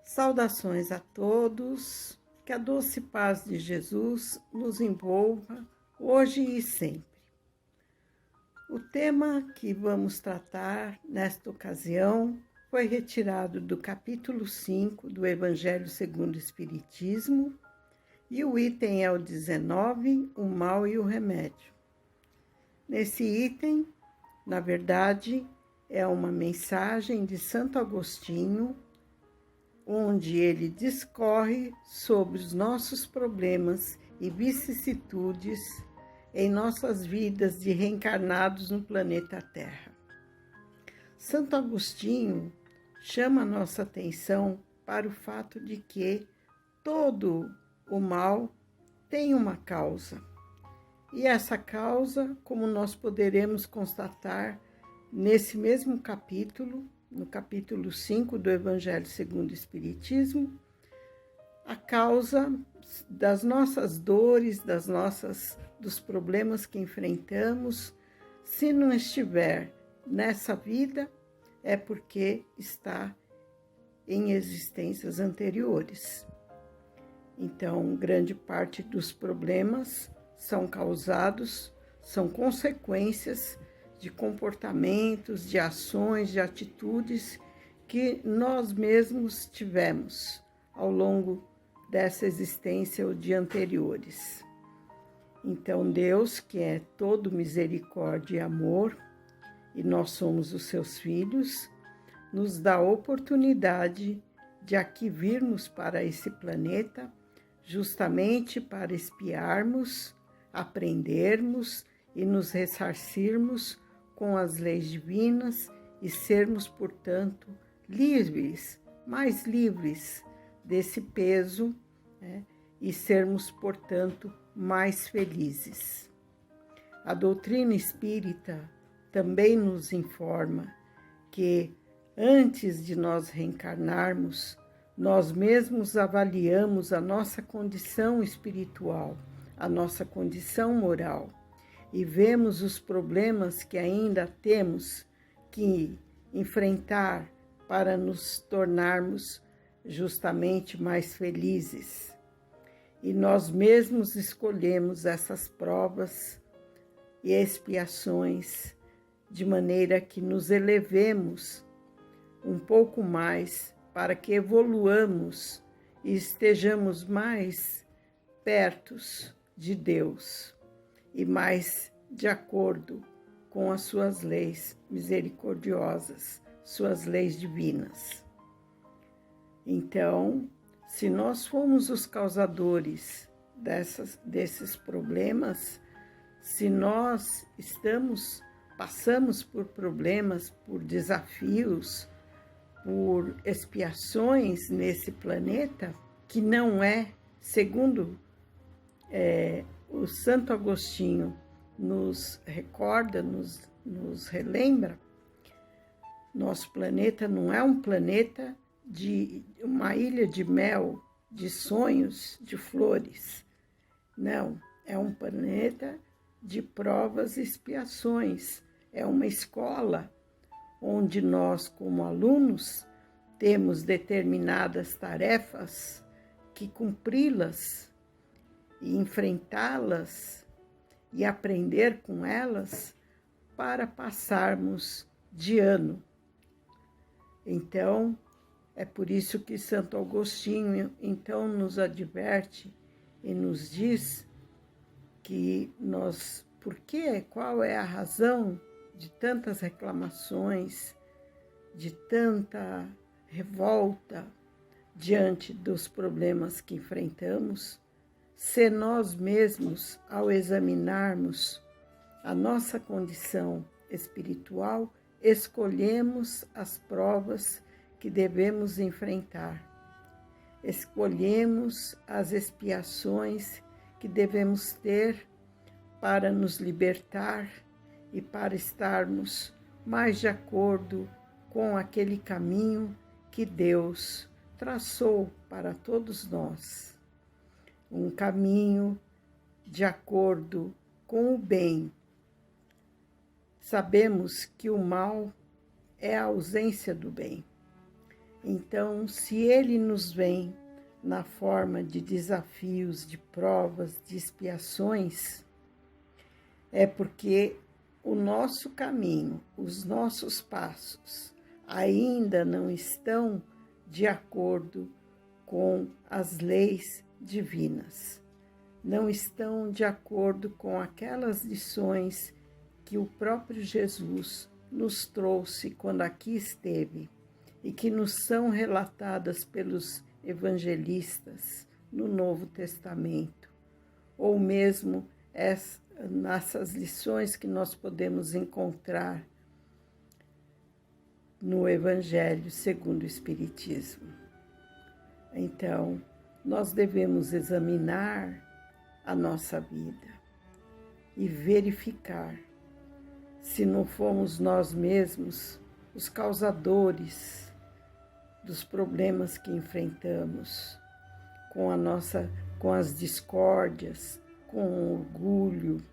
Saudações a todos, que a doce paz de Jesus nos envolva hoje e sempre. O tema que vamos tratar nesta ocasião foi retirado do capítulo 5 do Evangelho segundo o Espiritismo e o item é o 19, o mal e o remédio. Nesse item, na verdade, é uma mensagem de Santo Agostinho, onde ele discorre sobre os nossos problemas e vicissitudes em nossas vidas de reencarnados no planeta Terra. Santo Agostinho chama a nossa atenção para o fato de que todo o mal tem uma causa. E essa causa, como nós poderemos constatar nesse mesmo capítulo, no capítulo 5 do Evangelho segundo o Espiritismo, a causa das nossas dores, dos problemas que enfrentamos, se não estiver nessa vida, é porque está em existências anteriores. Então, grande parte dos problemas são causados, são consequências de comportamentos, de ações, de atitudes que nós mesmos tivemos ao longo dessa existência ou de anteriores. Então, Deus, que é todo misericórdia e amor, e nós somos os seus filhos, nos dá a oportunidade de aqui virmos para esse planeta, justamente para expiarmos, aprendermos e nos ressarcirmos com as leis divinas e sermos, portanto, livres, mais livres desse peso, e sermos, portanto, mais felizes. A doutrina espírita também nos informa que, antes de nós reencarnarmos, nós mesmos avaliamos a nossa condição espiritual, a nossa condição moral, e vemos os problemas que ainda temos que enfrentar para nos tornarmos justamente mais felizes. E nós mesmos escolhemos essas provas e expiações de maneira que nos elevemos um pouco mais para que evoluamos e estejamos mais perto de Deus e mais de acordo com as suas leis misericordiosas, suas leis divinas. Então, se nós fomos os causadores desses problemas, se nós passamos por problemas, por desafios, por expiações nesse planeta, que não é, segundo o Santo Agostinho nos recorda, nos relembra, nosso planeta não é um planeta de uma ilha de mel, de sonhos, de flores. Não, é um planeta de provas e expiações. É uma escola onde nós, como alunos, temos determinadas tarefas que cumpri-las e enfrentá-las e aprender com elas para passarmos de ano. Então, é por isso que Santo Agostinho, então, nos adverte e nos diz que qual é a razão de tantas reclamações, de tanta revolta diante dos problemas que enfrentamos, se nós mesmos, ao examinarmos a nossa condição espiritual, escolhemos as provas que devemos enfrentar. Escolhemos as expiações que devemos ter para nos libertar e para estarmos mais de acordo com aquele caminho que Deus traçou para todos nós um caminho de acordo com o bem. Sabemos que o mal é a ausência do bem. Então, se ele nos vem na forma de desafios, de provas, de expiações, é porque o nosso caminho, os nossos passos ainda não estão de acordo com as leis divinas, não estão de acordo com aquelas lições que o próprio Jesus nos trouxe quando aqui esteve e que nos são relatadas pelos evangelistas no Novo Testamento, ou mesmo nessas lições que nós podemos encontrar no Evangelho segundo o Espiritismo. Então, nós devemos examinar a nossa vida e verificar se não fomos nós mesmos os causadores dos problemas que enfrentamos, com as discórdias, com o orgulho,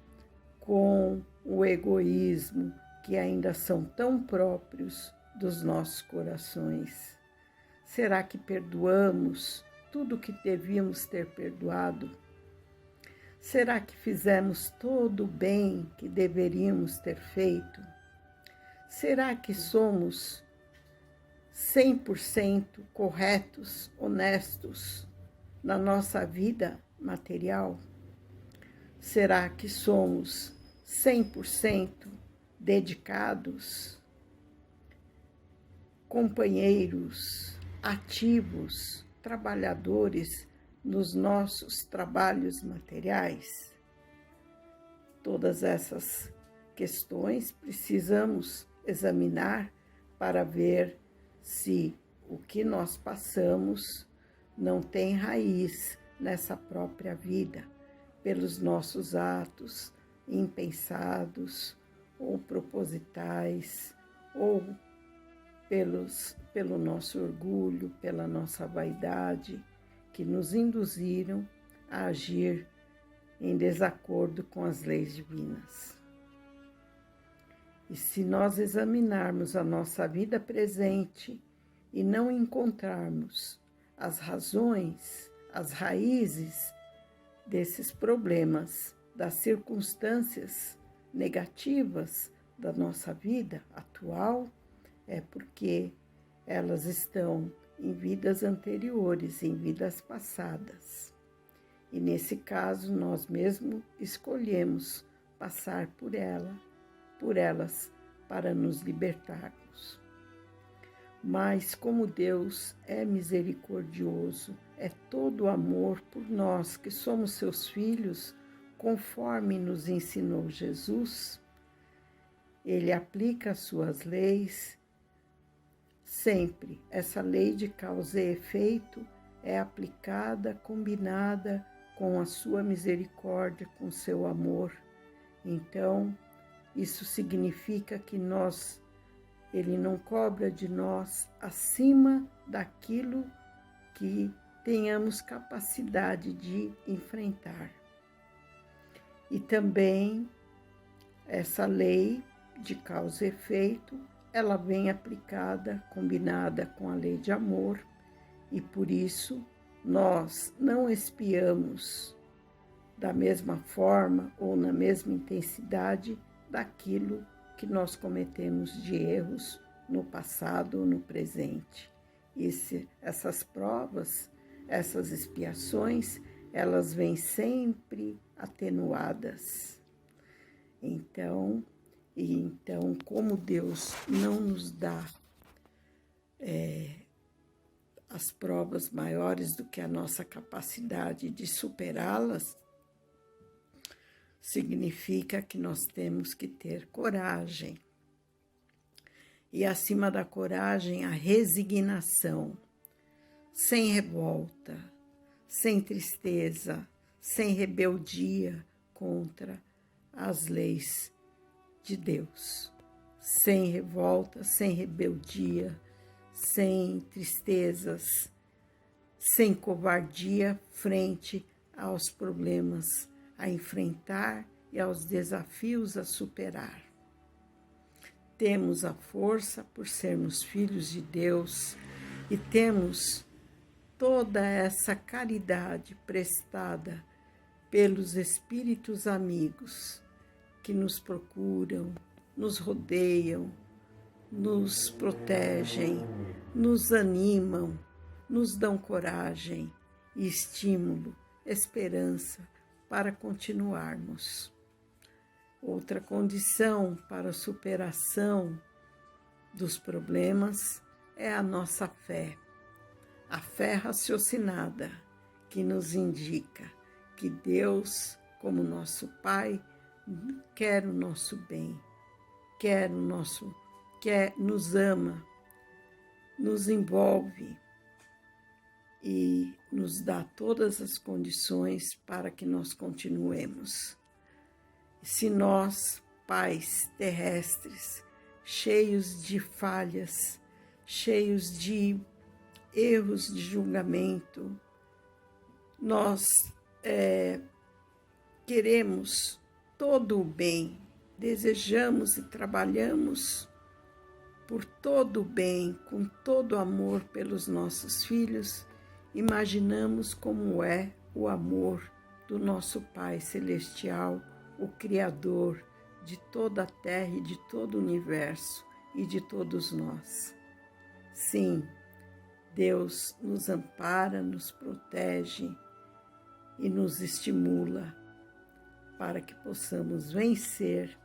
com o egoísmo, que ainda são tão próprios dos nossos corações. Será que perdoamos tudo o que devíamos ter perdoado? Será que fizemos todo o bem que deveríamos ter feito? Será que somos 100% corretos, honestos na nossa vida material? Será que somos 100% dedicados, companheiros, ativos, trabalhadores nos nossos trabalhos materiais? Todas essas questões precisamos examinar para ver se o que nós passamos não tem raiz nessa própria vida, pelos nossos atos impensados ou propositais, ou pelo nosso orgulho, pela nossa vaidade, que nos induziram a agir em desacordo com as leis divinas. E se nós examinarmos a nossa vida presente e não encontrarmos as razões, as raízes desses problemas, das circunstâncias negativas da nossa vida atual, é porque elas estão em vidas anteriores, em vidas passadas. E nesse caso, nós mesmos escolhemos passar por elas, para nos libertarmos. Mas como Deus é misericordioso, é todo amor por nós que somos seus filhos, conforme nos ensinou Jesus, Ele aplica as suas leis sempre. Essa lei de causa e efeito é aplicada, combinada com a sua misericórdia, com seu amor. Então, isso significa que Ele não cobra de nós acima daquilo que tenhamos capacidade de enfrentar. E também essa lei de causa e efeito, ela vem aplicada, combinada com a lei de amor, e por isso nós não expiamos da mesma forma ou na mesma intensidade daquilo que nós cometemos de erros no passado ou no presente. Essas provas, essas expiações, elas vêm sempre atenuadas. Então, como Deus não nos dá as provas maiores do que a nossa capacidade de superá-las, significa que nós temos que ter coragem. E acima da coragem, a resignação, sem revolta, sem tristeza, sem rebeldia contra as leis de Deus. Sem revolta, sem rebeldia, sem tristezas, sem covardia, frente aos problemas a enfrentar e aos desafios a superar. Temos a força por sermos filhos de Deus e temos toda essa caridade prestada pelos espíritos amigos que nos procuram, nos rodeiam, nos protegem, nos animam, nos dão coragem e estímulo, esperança para continuarmos. Outra condição para a superação dos problemas é a nossa fé. A fé raciocinada, que nos indica que Deus, como nosso Pai, quer o nosso bem, nos ama, nos envolve e nos dá todas as condições para que nós continuemos. Se nós, pais terrestres, cheios de falhas, cheios de erros de julgamento, nós queremos todo o bem, desejamos e trabalhamos por todo o bem, com todo amor pelos nossos filhos, imaginamos como é o amor do nosso Pai Celestial, o Criador de toda a Terra e de todo o universo e de todos nós. Sim, Deus nos ampara, nos protege e nos estimula para que possamos vencer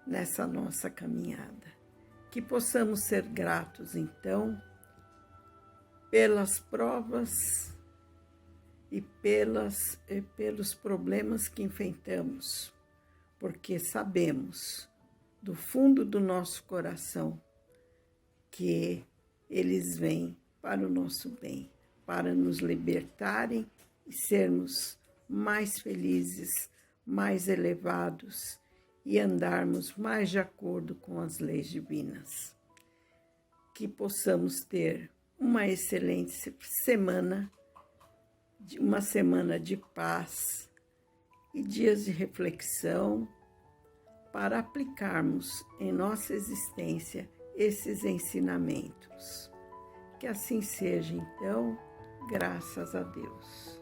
nessa nossa caminhada. Que possamos ser gratos, então, pelas provas e pelos problemas que enfrentamos, porque sabemos do fundo do nosso coração que eles vêm para o nosso bem, para nos libertarem e sermos mais felizes, mais elevados e andarmos mais de acordo com as leis divinas. Que possamos ter uma excelente semana, uma semana de paz e dias de reflexão para aplicarmos em nossa existência esses ensinamentos. Que assim seja, então, graças a Deus.